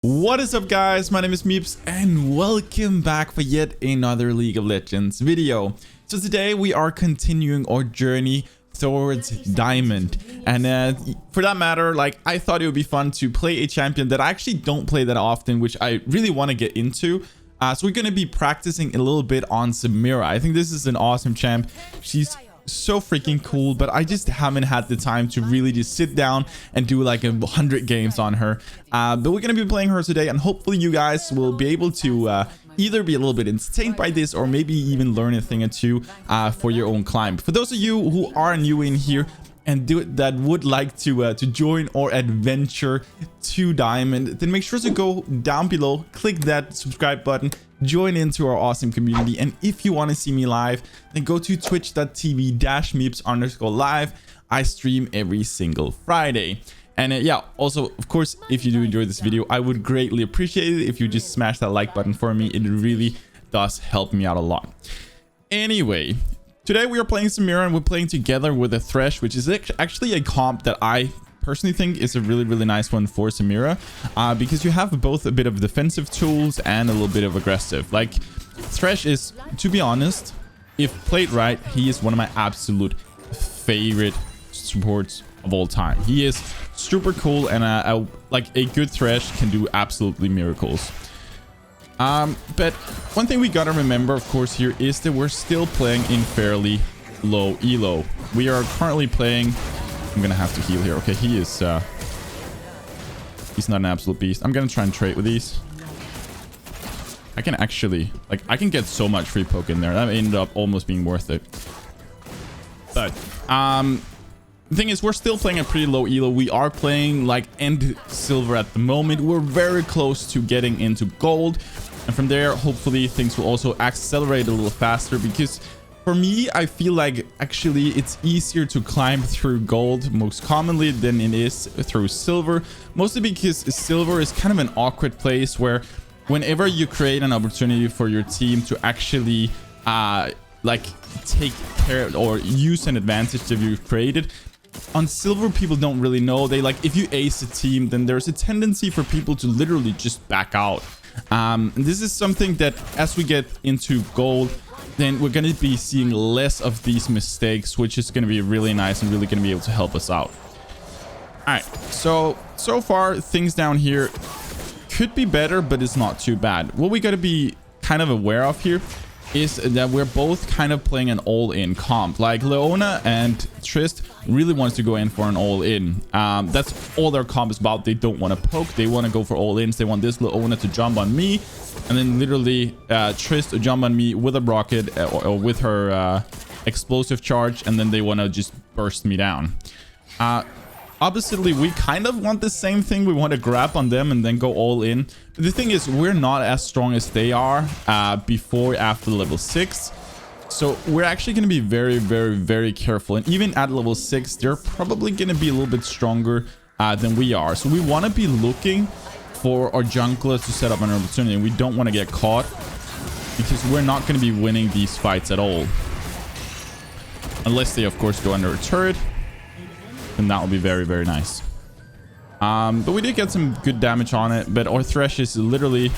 What is up, guys? My name is MipZ and welcome back for yet another League of Legends video. So today we are continuing our journey towards Diamond, and for that matter, I thought it would be fun to play a champion that I actually don't play that often, which I really want to get into. So we're going to be practicing a little bit on Samira. I think this is an awesome champ. She's so freaking cool, but I just haven't had the time to really just sit down and do like 100 games on her. But we're gonna be playing her today, and hopefully you guys will be able to either be a little bit entertained by this or maybe even learn a thing or two for your own climb. For those of you who are new in here and that would like to join our adventure to Diamond, then make sure to go down below, click that subscribe button, join into our awesome community. And if you want to see me live, then go to twitch.tv/MipZ_live. I stream every single Friday. And yeah, also, of course, if you do enjoy this video, I would greatly appreciate it if you just smash that like button for me. It really does help me out a lot. Anyway, today we are playing Samira, and we're playing together with a Thresh, which is actually a comp that I personally think is a really nice one for Samira, because you have both a bit of defensive tools and a little bit of aggressive. Like, Thresh is, to be honest, if played right, he is one of my absolute favorite supports of all time. He is super cool, and like a good Thresh can do absolutely miracles. But one thing we gotta remember, of course, here is that we're still playing in fairly low elo. We are currently playing... I'm gonna have to heal here. Okay, he is he's not an absolute beast. I'm gonna try and trade with these. I can actually, like, I can get so much free poke in there. That ended up almost being worth it. But the thing is, we're still playing a pretty low elo. We are playing like end silver at the moment. We're very close to getting into gold, and from there hopefully things will also accelerate a little faster, because for me, I feel like actually it's easier to climb through gold most commonly than it is through silver. Mostly because silver is kind of an awkward place where whenever you create an opportunity for your team to actually like take care or use an advantage that you've created, on silver people don't really know. They like, if you ace a team, then there's a tendency for people to literally just back out. And this is something that as we get into gold, then we're going to be seeing less of these mistakes, which is going to be really nice and really going to be able to help us out. All right, so far things down here could be better, but it's not too bad. What we got to be kind of aware of here is that we're both kind of playing an all-in comp. Like, Leona and Trist really wants to go in for an all-in. That's all their comp is about. They don't want to poke. They want to go for all-ins. They want this Leona to jump on me, and then literally Trist to jump on me with a rocket or with her explosive charge, and then they want to just burst me down. Oppositely, we kind of want the same thing. We want to grab on them and then go all in. But the thing is, we're not as strong as they are after level 6. So we're actually going to be very careful. And even at level 6, they're probably going to be a little bit stronger than we are. So we want to be looking for our junglers to set up an opportunity. We don't want to get caught, because we're not going to be winning these fights at all. Unless they, of course, go under a turret. And that will be very nice. But we did get some good damage on it. But our Thresh is literally...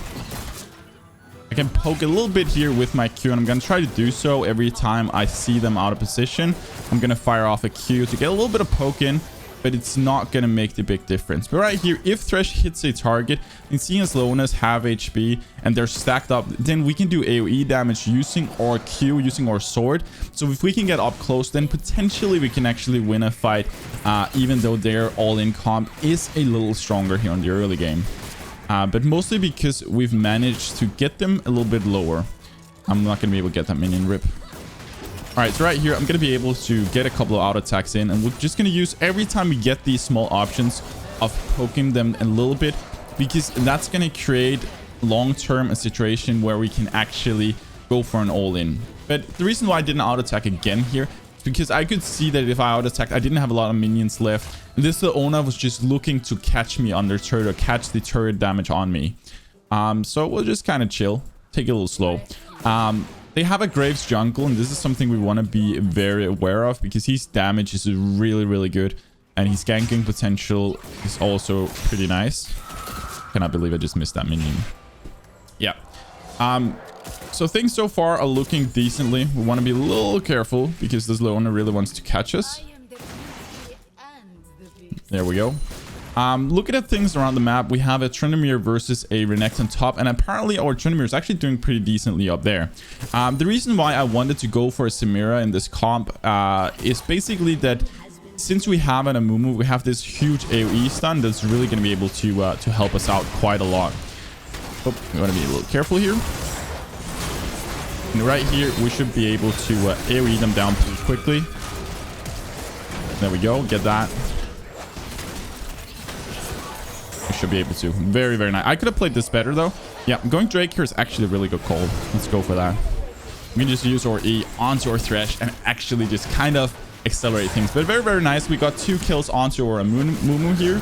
I can poke a little bit here with my Q, and I'm going to try to do so every time I see them out of position. I'm going to fire off a Q to get a little bit of poke in, but it's not going to make the big difference. But right here, if Thresh hits a target, and seeing as Leonas have HP and they're stacked up, then we can do AoE damage using our Q, using our sword. So if we can get up close, then potentially we can actually win a fight, even though their all-in comp is a little stronger here in the early game. But mostly because we've managed to get them a little bit lower. I'm not going to be able to get that minion rip. All right, so right here, I'm going to be able to get a couple of auto attacks in, and we're just going to use every time we get these small options of poking them a little bit, because that's going to create long-term a situation where we can actually go for an all-in. But the reason why I didn't auto attack again here is because I could see that if I auto attacked, I didn't have a lot of minions left. And this Leona was just looking to catch me under turret or catch the turret damage on me. So we'll just kind of chill, take it a little slow. They have a Graves jungle, and this is something we want to be very aware of, because his damage is really good, and his ganking potential is also pretty nice. Cannot believe I just missed that minion. Yeah. So things so far are looking decently. We want to be a little careful because this Leona really wants to catch us. There we go. Looking at things around the map, we have a Tryndamere versus a Renekton top, and apparently our Tryndamere is actually doing pretty decently up there. The reason why I wanted to go for a Samira in this comp is basically that since we have an Amumu, we have this huge AoE stun that's really going to be able to help us out quite a lot. Oh, we want to be a little careful here. And right here, we should be able to AoE them down pretty quickly. There we go. Get that. We should be able to. Very, very nice. I could have played this better, though. Yeah, going Drake here is actually a really good call. Let's go for that. We can just use our E onto our Thresh and actually just kind of accelerate things. But very, very nice. We got 2 kills onto our Mumu here.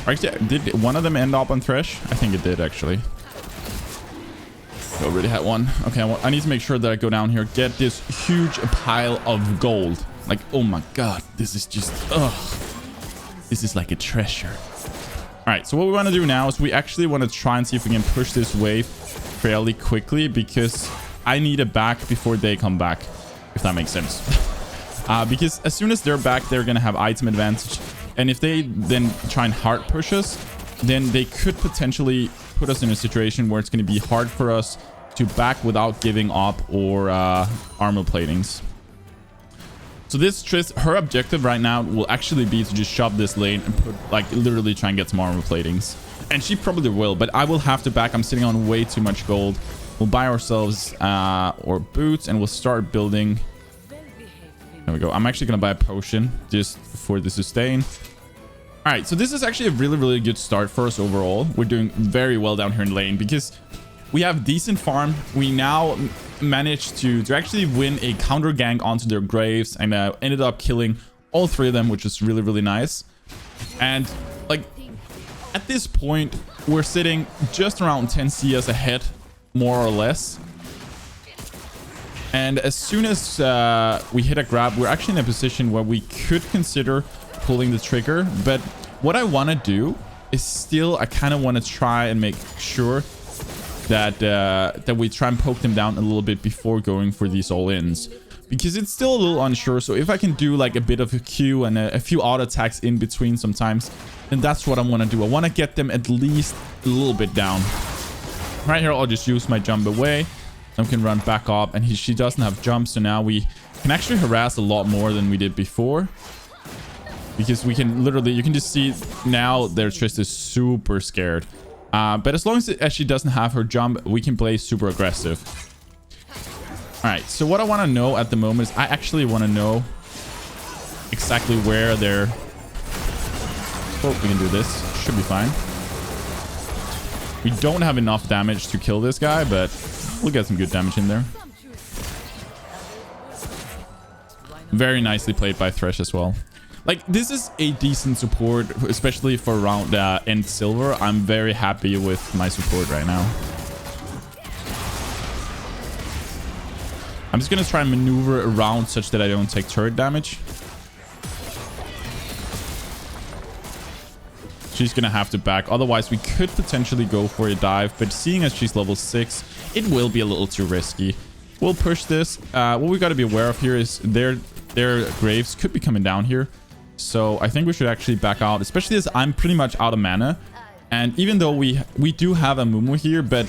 Actually, did one of them end up on Thresh? I think it did, actually. We already had one. Okay, I need to make sure that I go down here, get this huge pile of gold. Like, oh my god, this is just, ugh. This is like a treasure. All right, so what we want to do now is we actually want to try and see if we can push this wave fairly quickly because I need it back before they come back, if that makes sense. Because as soon as they're back, they're going to have item advantage. And if they then try and hard push us, then they could potentially put us in a situation where it's going to be hard for us to back without giving up or armor platings. So this Triss, her objective right now will actually be to just shove this lane and put, like, literally try and get some armor platings. And she probably will, but I will have to back. I'm sitting on way too much gold. We'll buy ourselves our boots and we'll start building. There we go. I'm actually going to buy a potion just for the sustain. All right, so this is actually a really, really good start for us overall. We're doing very well down here in lane because we have decent farm. We now managed to actually win a counter gank onto their graves and ended up killing all 3 of them, which is really, really nice. And like at this point, we're sitting just around 10 CS ahead, more or less. And as soon as we hit a grab, we're actually in a position where we could consider pulling the trigger. But what I want to do is still, I kind of want to try and make sure that that we try and poke them down a little bit before going for these all-ins, because it's still a little unsure. So if I can do like a bit of a Q and a few auto attacks in between sometimes, then that's what I want to do. I want to get them at least a little bit down. Right here, I'll just use my jump away. Then we can run back up, and she doesn't have jump, so now we can actually harass a lot more than we did before. Because we can literally, you can just see now their Triss is super scared. But as long as she doesn't have her jump, we can play super aggressive. All right, so what I want to know at the moment is I actually want to know exactly where they're... Oh, we can do this. Should be fine. We don't have enough damage to kill this guy, but we'll get some good damage in there. Very nicely played by Thresh as well. Like, this is a decent support, especially for around end silver. I'm very happy with my support right now. I'm just going to try and maneuver around such that I don't take turret damage. She's going to have to back. Otherwise, we could potentially go for a dive. But seeing as she's level 6, it will be a little too risky. We'll push this. What we got to be aware of here is their graves could be coming down here. So I think we should actually back out, especially as I'm pretty much out of mana. And even though we do have a Mumu here, but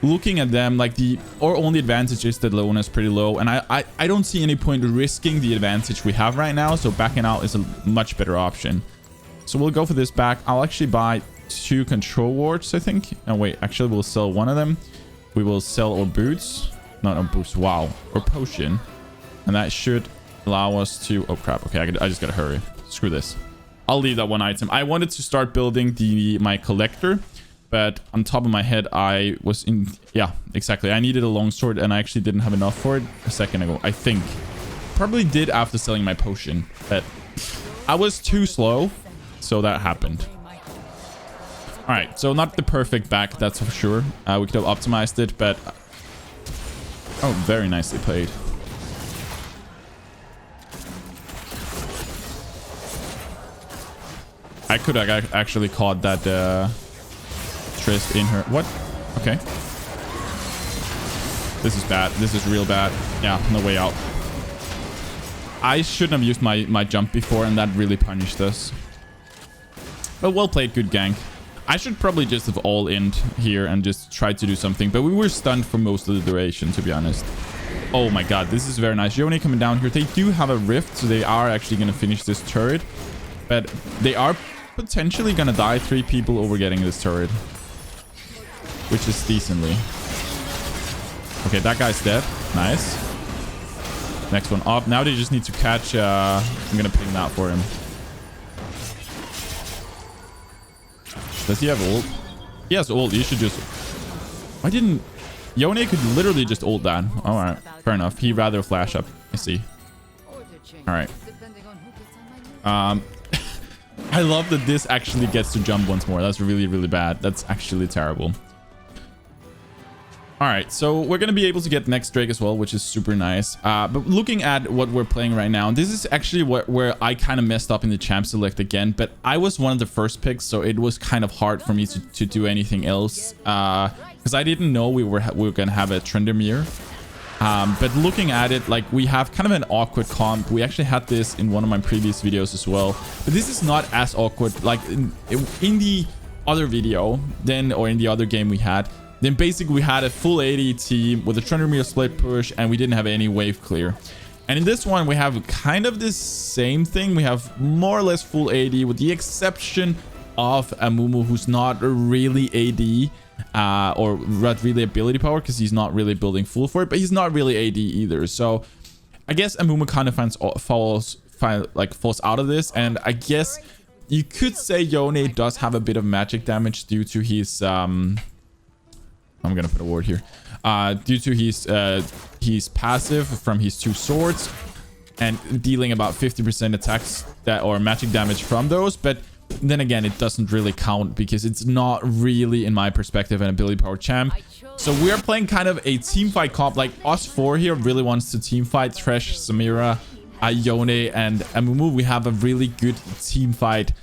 looking at them, like our only advantage is that Leona is pretty low. And I don't see any point risking the advantage we have right now. So backing out is a much better option. So we'll go for this back. I'll actually buy 2 control wards, I think. Oh, wait, actually we'll sell one of them. We will sell our boots. Not our boots, wow. Or potion. And that should allow us to... Oh, crap. Okay, I just gotta hurry. Screw this. I'll leave that one item. I wanted to start building my collector, but on top of my head, I was in... Yeah, exactly. I needed a longsword, and I actually didn't have enough for it a second ago, I think. Probably did after selling my potion, but I was too slow, so that happened. All right, so not the perfect back, that's for sure. We could have optimized it, but... Oh, very nicely played. I could have actually caught that Trist in her. What? Okay. This is bad. This is real bad. Yeah, no way out. I shouldn't have used my jump before, and that really punished us. But well played, good gank. I should probably just have all-in here and just try to do something. But we were stunned for most of the duration, to be honest. Oh my god, this is very nice. Yone coming down here. They do have a rift, so they are actually going to finish this turret. But they are potentially going to die 3 people over getting this turret. Which is decently. Okay, that guy's dead. Nice. Next one up. Now they just need to catch... I'm going to ping that for him. Does he have ult? He has ult. You should just... Why didn't... Yone could literally just ult that. Alright. Fair enough. He'd rather flash up. I see. Alright. I love that this actually gets to jump once more. That's really, really bad. That's actually terrible. All right, so we're going to be able to get next Drake as well, which is super nice. But looking at what we're playing right now, this is actually where I kind of messed up in the champ select again. But I was one of the first picks, so it was kind of hard for me to do anything else. Because I didn't know we were going to have a Tryndamere. But looking at it, like, we have kind of an awkward comp. We actually had this in one of my previous videos as well. But this is not as awkward. Like, in the other video, or in the other game we had... Then basically we had a full AD team with a Tryndamere split push, and we didn't have any wave clear. And in this one, we have kind of this same thing. We have more or less full AD, with the exception of Amumu, who's not really AD, or not really ability power, because he's not really building full for it, but he's not really AD either. So I guess Amumu kind of falls out of this, and I guess you could say Yone does have a bit of magic damage due to his I'm gonna put a ward here. Due to his passive from his 2 swords, and dealing about 50% attacks or magic damage from those. But then again, it doesn't really count because it's not really, in my perspective, an ability power champ. So we are playing kind of a team fight comp. Like, us 4 here really wants to team fight Thresh, Samira, Yone, and Amumu. We have a really good team fight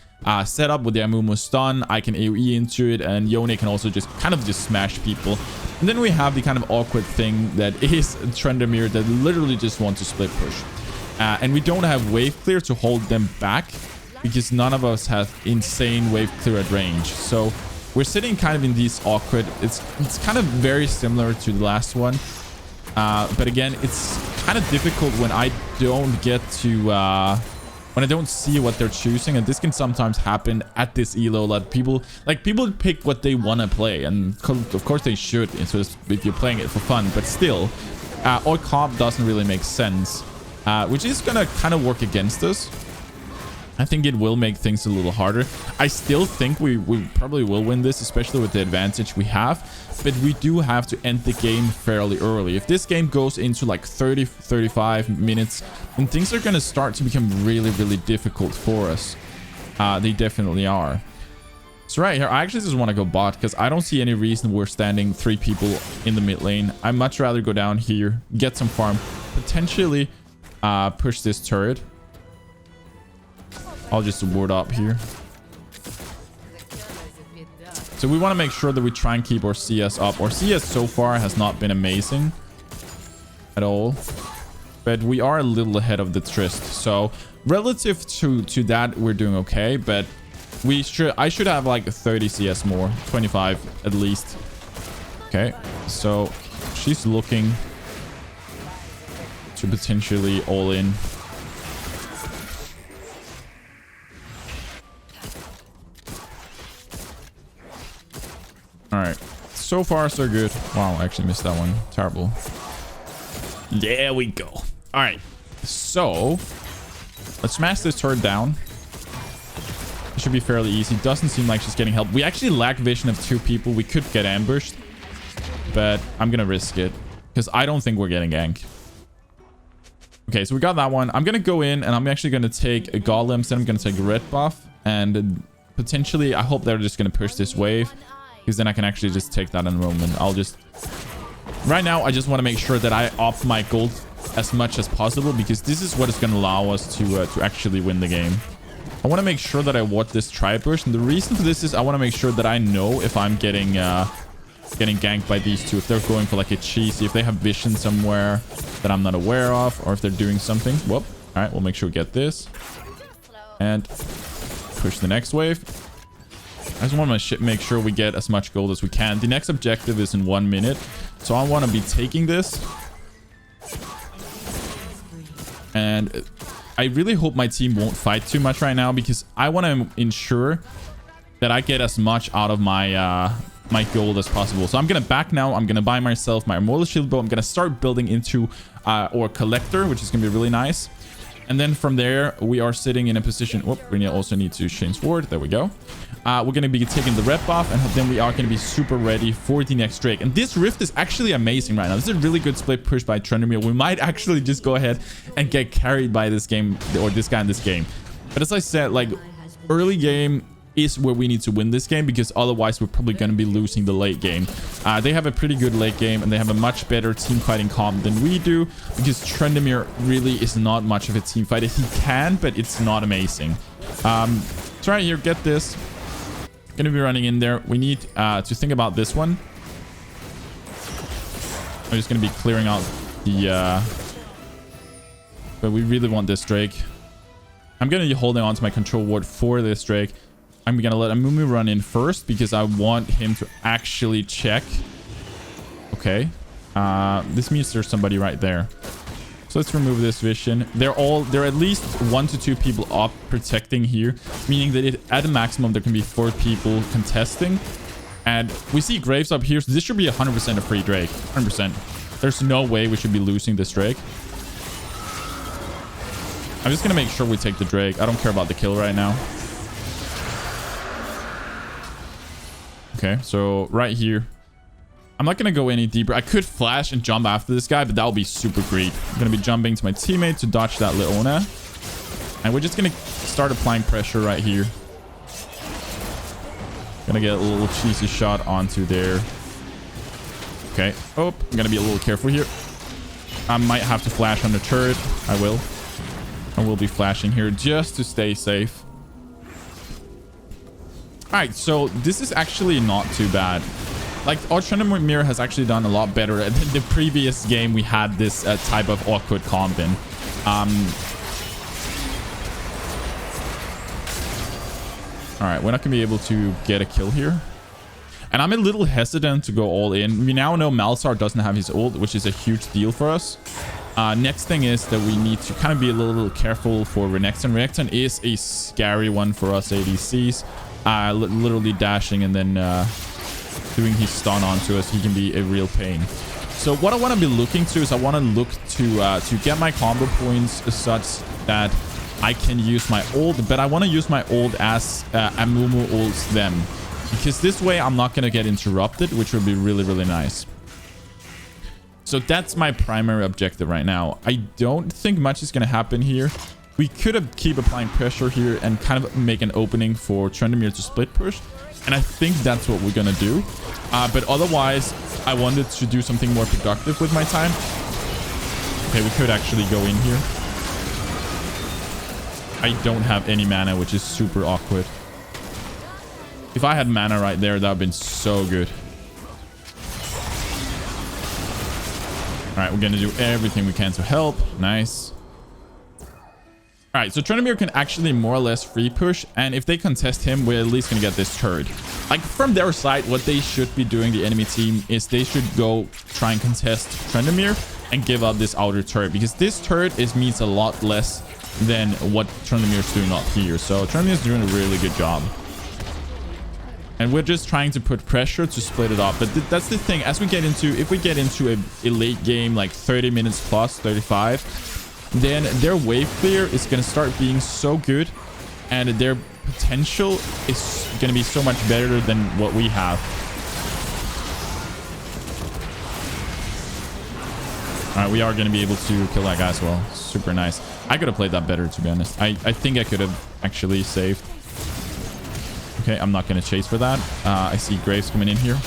setup with the Amumu stun. I can AoE into it, and Yone can also just kind of smash people. And then we have the kind of awkward thing that is Tryndamere that literally just wants to split push. And we don't have wave clear to hold them back because none of us have insane wave clear at range. So we're sitting kind of in these awkward... It's kind of very similar to the last one. But again, it's kind of difficult when I don't get to... when I don't see what they're choosing, and this can sometimes happen at this elo, that people pick what they want to play, and of course they should, so if you're playing it for fun, but still, our comp doesn't really make sense, which is gonna kind of work against us. I think it will make things a little harder. I still think we probably will win this, especially with the advantage we have. But we do have to end the game fairly early. If this game goes into like 30, 35 minutes, then things are going to start to become really, really difficult for us. They definitely are. So right here, I actually just want to go bot because I don't see any reason we're standing 3 people in the mid lane. I'd much rather go down here, get some farm, potentially push this turret. I'll just ward up here. So we want to make sure that we try and keep our CS up. Our CS so far has not been amazing at all, but we are a little ahead of the Trist. So relative to that, we're doing okay, but I should have like 30 CS more, 25 at least. Okay, so she's looking to potentially all in. All right, so far so good. Wow, I actually missed that one. Terrible. There we go. All right, so let's smash this turret down. It should be fairly easy. Doesn't seem like she's getting help. We actually lack vision of 2 people. We could get ambushed, but I'm gonna risk it because I don't think we're getting gank. Okay, so we got that one. I'm gonna go in and I'm actually gonna take a golem. Then I'm gonna take a red buff, and potentially I hope they're just gonna push this wave, because then I can actually just take that in a moment. I'll just... Right now, I just want to make sure that I up my gold as much as possible, because this is what is going to allow us to actually win the game. I want to make sure that I watch this tri-push. And the reason for this is I want to make sure that I know if I'm getting ganked by these two. If they're going for like a cheesy, if they have vision somewhere that I'm not aware of, or if they're doing something. Whoop. All right, we'll make sure we get this. And push the next wave. I just want to make sure we get as much gold as we can. The next objective is in 1 minute. So I want to be taking this. And I really hope my team won't fight too much right now, because I want to ensure that I get as much out of my my gold as possible. So I'm gonna back now. I'm gonna buy myself my immortal shield bow. I'm gonna start building into or collector, which is gonna be really nice. And then from there, we are sitting in a position. Whoop, we also need to change sword. There we go. We're going to be taking the rep off, and then we are going to be super ready for the next Drake. And this rift is actually amazing right now. This is a really good split push by Trendemir. We might actually just go ahead and get carried by this game, or this guy in this game. But as I said, like, early game is where we need to win this game, because otherwise we're probably going to be losing the late game. They have a pretty good late game, and they have a much better team fighting comp than we do, because Trendemir really is not much of a team fighter. He can, but it's not amazing. So right here, get this. Gonna be running in there. We need to think about this one. I'm just gonna be clearing out the but we really want this Drake. I'm gonna be holding on to my control ward for this Drake. I'm gonna let Amumu run in first, because I want him to actually check. Okay. This means there's somebody right there. So let's remove this vision. They're at least 1 to 2 people up protecting here, meaning that at the maximum there can be 4 people contesting. And we see Graves up here, so this should be 100% a free Drake. 100%. There's no way we should be losing this Drake. I'm just gonna make sure we take the Drake. I don't care about the kill right now. Okay, so right here, I'm not going to go any deeper. I could flash and jump after this guy, but that would be super great. I'm going to be jumping to my teammate to dodge that Leona. And we're just going to start applying pressure right here. Gonna get a little cheesy shot onto there. Okay. Oh, I'm gonna be a little careful here. I might have to flash on the turret. I will. I will be flashing here just to stay safe. Alright, so this is actually not too bad. Like, our Trendemir has actually done a lot better than the previous game we had this type of awkward comp in. Alright, we're not going to be able to get a kill here. And I'm a little hesitant to go all in. We now know Malzahar doesn't have his ult, which is a huge deal for us. Next thing is that we need to kind of be a little careful for Renekton. Renekton is a scary one for us ADCs. Literally dashing and then doing his stun onto us. He can be a real pain. So what I want to be looking to is I want to look to get my combo points such that I can use my ult, but I want to use my ult as Amumu ults them, because this way I'm not going to get interrupted, which would be really, really nice. So that's my primary objective right now. I don't think much is going to happen here. We could keep applying pressure here and kind of make an opening for Trendemir to split push. And I think that's what we're going to do. But otherwise, I wanted to do something more productive with my time. Okay, we could actually go in here. I don't have any mana, which is super awkward. If I had mana right there, that would have been so good. All right, we're going to do everything we can to help. Nice. All right, so Trendemir can actually more or less free push. And if they contest him, we're at least going to get this turret. Like, from their side, what they should be doing, the enemy team, is they should go try and contest Trendemir and give up this outer turret. Because this turret means a lot less than what Trendemir is doing up here. So Trendemir is doing a really good job. And we're just trying to put pressure to split it up. But that's the thing. As we get into, if we get into a late game, like 30 minutes plus, 35, then their wave clear is going to start being so good. And their potential is going to be so much better than what we have. All right, we are going to be able to kill that guy as well. Super nice. I could have played that better, to be honest. I think I could have actually saved. Okay, I'm not going to chase for that. I see Graves coming in here.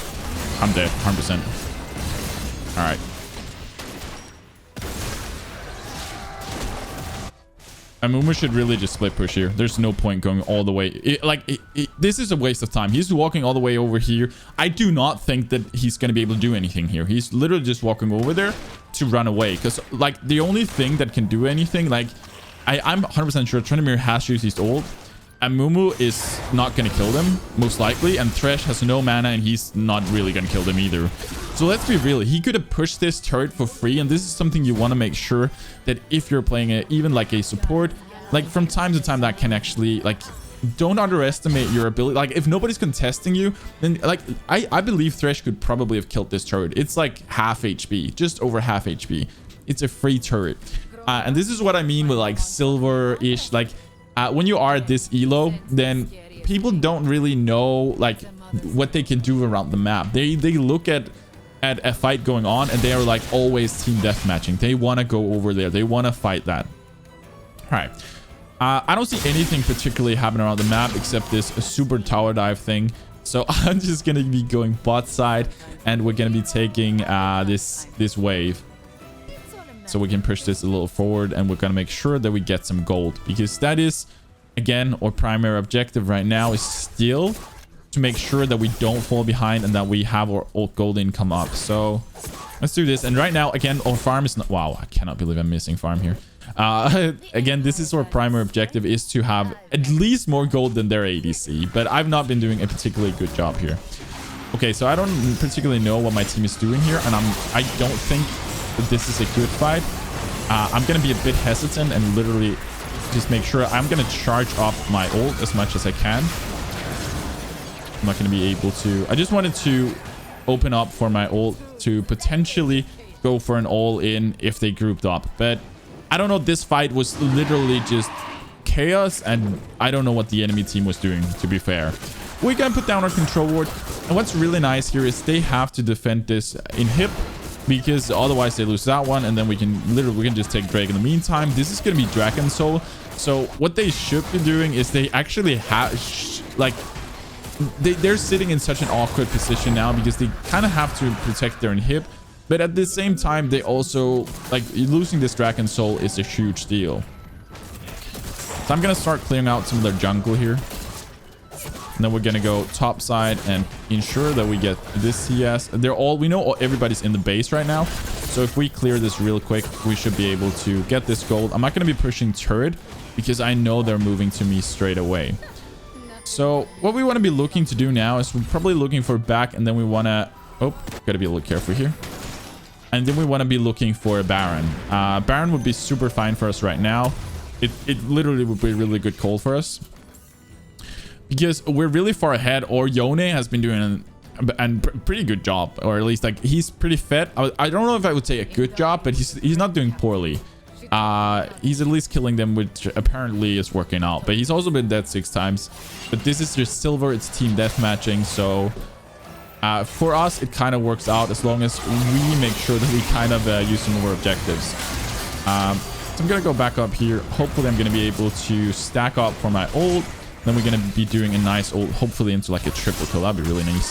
I'm dead, 100%. All right. Amumu should really just split push here. There's no point going all the way. This is a waste of time. He's walking all the way over here. I do not think that he's going to be able to do anything here. He's literally just walking over there to run away. Because, like, the only thing that can do anything, like, I'm 100% sure Trendemir has used his ult. Amumu is not going to kill them, most likely. And Thresh has no mana, and he's not really going to kill them either. So let's be real. He could have pushed this turret for free. And this is something you want to make sure that if you're playing it, even like a support, like from time to time, that can actually, like, don't underestimate your ability. Like, if nobody's contesting you, then, like, I believe Thresh could probably have killed this turret. It's like half HP, just over half HP. It's a free turret. And this is what I mean with, like, silver-ish, like, when you are at this elo, then people don't really know like what they can do around the map. They look at a fight going on and they are like always team deathmatching. They want to go over there. They want to fight that. All right. I don't see anything particularly happening around the map except this super tower dive thing. So I'm just going to be going bot side and we're going to be taking this wave. So we can push this a little forward and we're going to make sure that we get some gold, because that is, again, our primary objective right now is still to make sure that we don't fall behind and that we have our ult gold income up. So let's do this. And right now, again, our farm is not... Wow, I cannot believe I'm missing farm here. Again, this is our primary objective, is to have at least more gold than their ADC. But I've not been doing a particularly good job here. Okay, so I don't particularly know what my team is doing here. And I don't think this is a good fight. I'm gonna be a bit hesitant and literally just make sure I'm gonna charge up my ult as much as I can. I'm not gonna be able to... I just wanted to open up for my ult to potentially go for an all-in if they grouped up, but I don't know. This fight was literally just chaos and I don't know what the enemy team was doing, to be fair. We can put down our control ward, and what's really nice here is they have to defend this in hip, because otherwise they lose that one, and then we can just take Drake in the meantime. This is going to be Dragon Soul. So what they should be doing is they actually have like they're sitting in such an awkward position now because they kind of have to protect their inhib, but at the same time they also, like, losing this Dragon Soul is a huge deal. So I'm going to start clearing out some of their jungle here. And then we're going to go top side and ensure that we get this CS. We know everybody's in the base right now. So if we clear this real quick, we should be able to get this gold. I'm not going to be pushing turret because I know they're moving to me straight away. So what we want to be looking to do now is we're probably looking for back, and then we want to... Oh, got to be a little careful here. And then we want to be looking for a Baron. Baron would be super fine for us right now. It literally would be a really good call for us, because we're really far ahead. Or Yone has been doing a pretty good job, or at least, like, he's pretty fit. I don't know if I would say a good job, but he's not doing poorly. He's at least killing them, which apparently is working out, but he's also been dead 6 times. But this is just silver, it's team deathmatching, so for us it kind of works out as long as we make sure that we kind of use some more objectives. So I'm gonna go back up here. Hopefully I'm gonna be able to stack up for my ult. Then we're going to be doing a nice ult, hopefully into like a triple kill. That'd be really nice.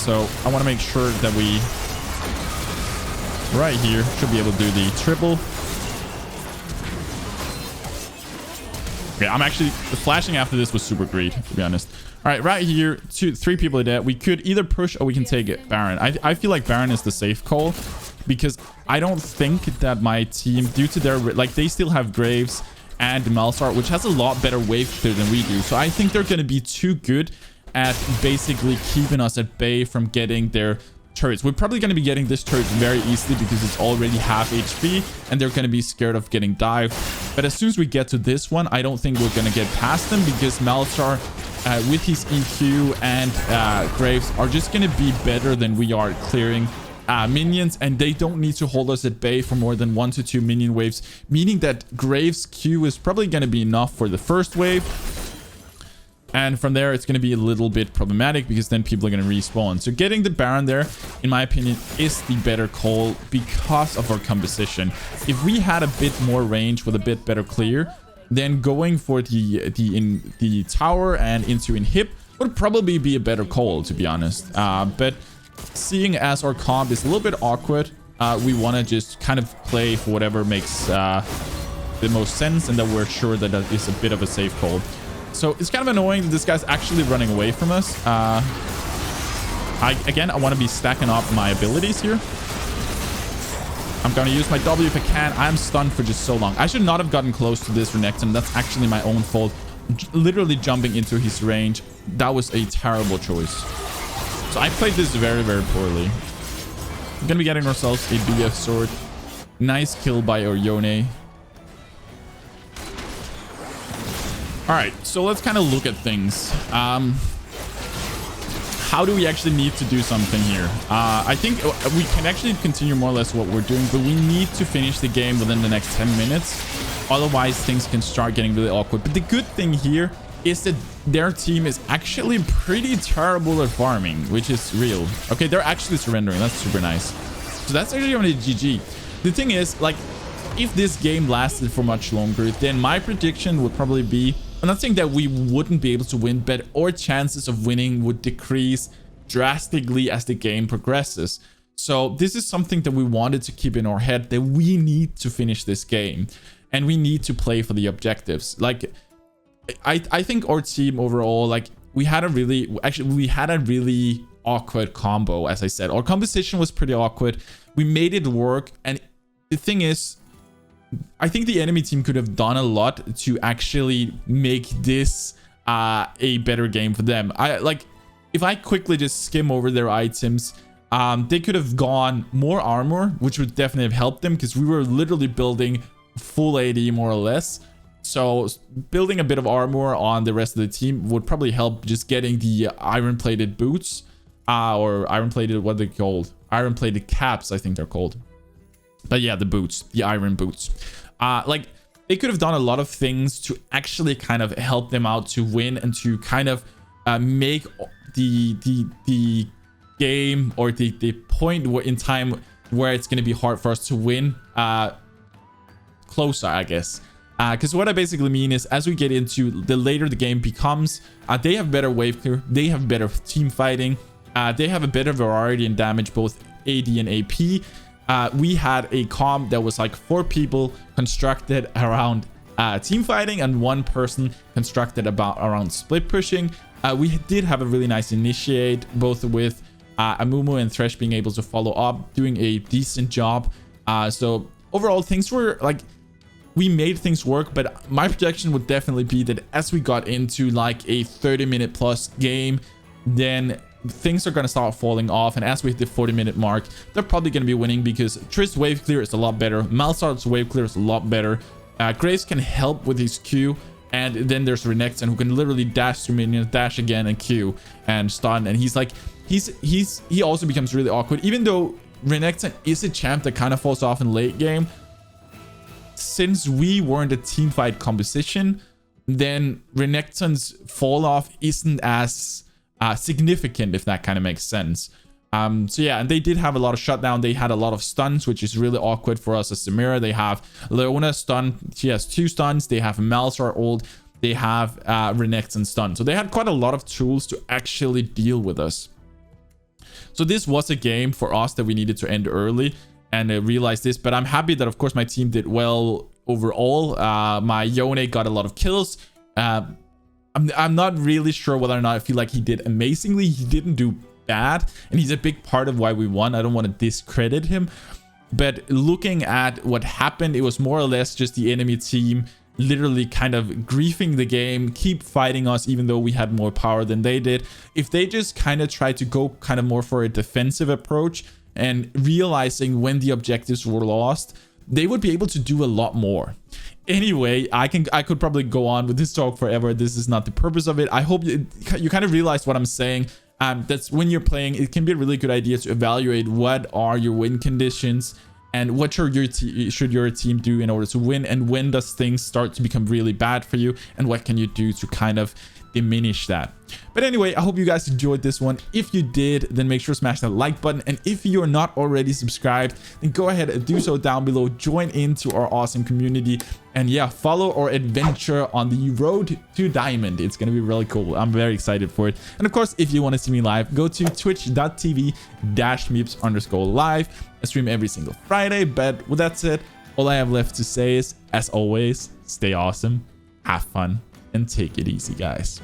So I want to make sure that we, right here, should be able to do the triple. Okay, I'm actually... The flashing after this was super great, to be honest. All right, right here, 3 people are dead. We could either push or we can take it Baron. I feel like Baron is the safe call, because I don't think that my team, due to their... Like, they still have Graves and Malsar, which has a lot better wave clear than we do. So I think they're going to be too good at basically keeping us at bay from getting their turrets. We're probably going to be getting this turret very easily because it's already half HP, and they're going to be scared of getting dived. But as soon as we get to this one, I don't think we're going to get past them, because Malsar with his EQ and Graves are just going to be better than we are clearing minions, and they don't need to hold us at bay for more than 1 to 2 minion waves, meaning that Graves Q is probably going to be enough for the first wave, and from there it's going to be a little bit problematic because then people are going to respawn. So getting the Baron there, in my opinion, is the better call because of our composition. If we had a bit more range with a bit better clear, then going for the tower and into inhib would probably be a better call, to be honest. But seeing as our comp is a little bit awkward, we want to just kind of play for whatever makes the most sense and that we're sure that that is a bit of a safe call. So it's kind of annoying that this guy's actually running away from us. Again, I want to be stacking up my abilities here. I'm going to use my W if I can. I'm stunned for just so long. I should not have gotten close to this Renekton. That's actually my own fault. Literally jumping into his range. That was a terrible choice. So I played this very, very poorly. We're going to be getting ourselves a BF sword. Nice kill by Orione. All right, so let's kind of look at things. How do we actually need to do something here? I think we can actually continue more or less what we're doing, but we need to finish the game within the next 10 minutes. Otherwise, things can start getting really awkward. But the good thing here is that their team is actually pretty terrible at farming, which is real. Okay, they're actually surrendering. That's super nice. So that's actually only GG. The thing is, like, if this game lasted for much longer, then my prediction would probably be, I'm not saying that we wouldn't be able to win, but our chances of winning would decrease drastically as the game progresses. So this is something that we wanted to keep in our head, that we need to finish this game and we need to play for the objectives. Like, I think our team overall, like, we had a really awkward combo. As I said, our composition was pretty awkward. We made it work. And the thing is, I think the enemy team could have done a lot to actually make this a better game for them. If I quickly just skim over their items, they could have gone more armor, which would definitely have helped them, because we were literally building full AD more or less. So building a bit of armor on the rest of the team would probably help, just getting the iron-plated boots, or iron-plated, what are they called? Iron-plated caps, I think they're called. But yeah, the boots, the iron boots. Like, they could have done a lot of things to actually kind of help them out to win and to kind of make the game, or the point in time where it's going to be hard for us to win closer, I guess. Because what I basically mean is, as we get into the later the game becomes, they have better wave clear, they have better team fighting, they have a better variety in damage, both AD and AP. We had a comp that was like 4 people constructed around team fighting and 1 person constructed around split pushing. We did have a really nice initiate, both with Amumu and Thresh being able to follow up, doing a decent job. So overall, things were like, we made things work, but my projection would definitely be that as we got into like a 30-minute plus game, then things are going to start falling off. And as we hit the 40-minute mark, they're probably going to be winning, because Triss wave clear is a lot better, Malzart's wave clear is a lot better, Graves can help with his Q, and then there's Renekton, who can literally dash through minions, dash again, and Q and stun. And he's like, he also becomes really awkward, even though Renekton is a champ that kind of falls off in late game. Since we weren't a team fight composition, then Renekton's fall off isn't as significant, if that kind of makes sense. So yeah, and they did have a lot of shutdown. They had a lot of stuns, which is really awkward for us as Samira. They have Leona stun, she has 2 stuns. They have Malzar ult, they have Renekton stun. So they had quite a lot of tools to actually deal with us. So this was a game for us that we needed to end early, and realize this. But I'm happy that, of course, my team did well overall. My Yone got a lot of kills. I'm not really sure whether or not I feel like he did amazingly. He didn't do bad, and he's a big part of why we won. I don't want to discredit him, but looking at what happened, it was more or less just the enemy team literally kind of griefing the game, keep fighting us even though we had more power than they did. If they just kind of tried to go kind of more for a defensive approach and realizing when the objectives were lost, they would be able to do a lot more. Anyway, I could probably go on with this talk forever. This is not the purpose of it. I hope you kind of realize what I'm saying. That's when you're playing, it can be a really good idea to evaluate what are your win conditions and what should your team do in order to win, and when does things start to become really bad for you, and what can you do to kind of diminish that. But anyway, I hope you guys enjoyed this one. If you did, then make sure to smash that like button, and if you're not already subscribed, then go ahead and do so down below. Join into our awesome community, and yeah, follow our adventure on the road to diamond. It's gonna be really cool. I'm very excited for it. And of course, if you want to see me live, go to twitch.tv/MipZ_live. I stream every single Friday. But with that said, All I have left to say is, as always, stay awesome, have fun, and take it easy, guys.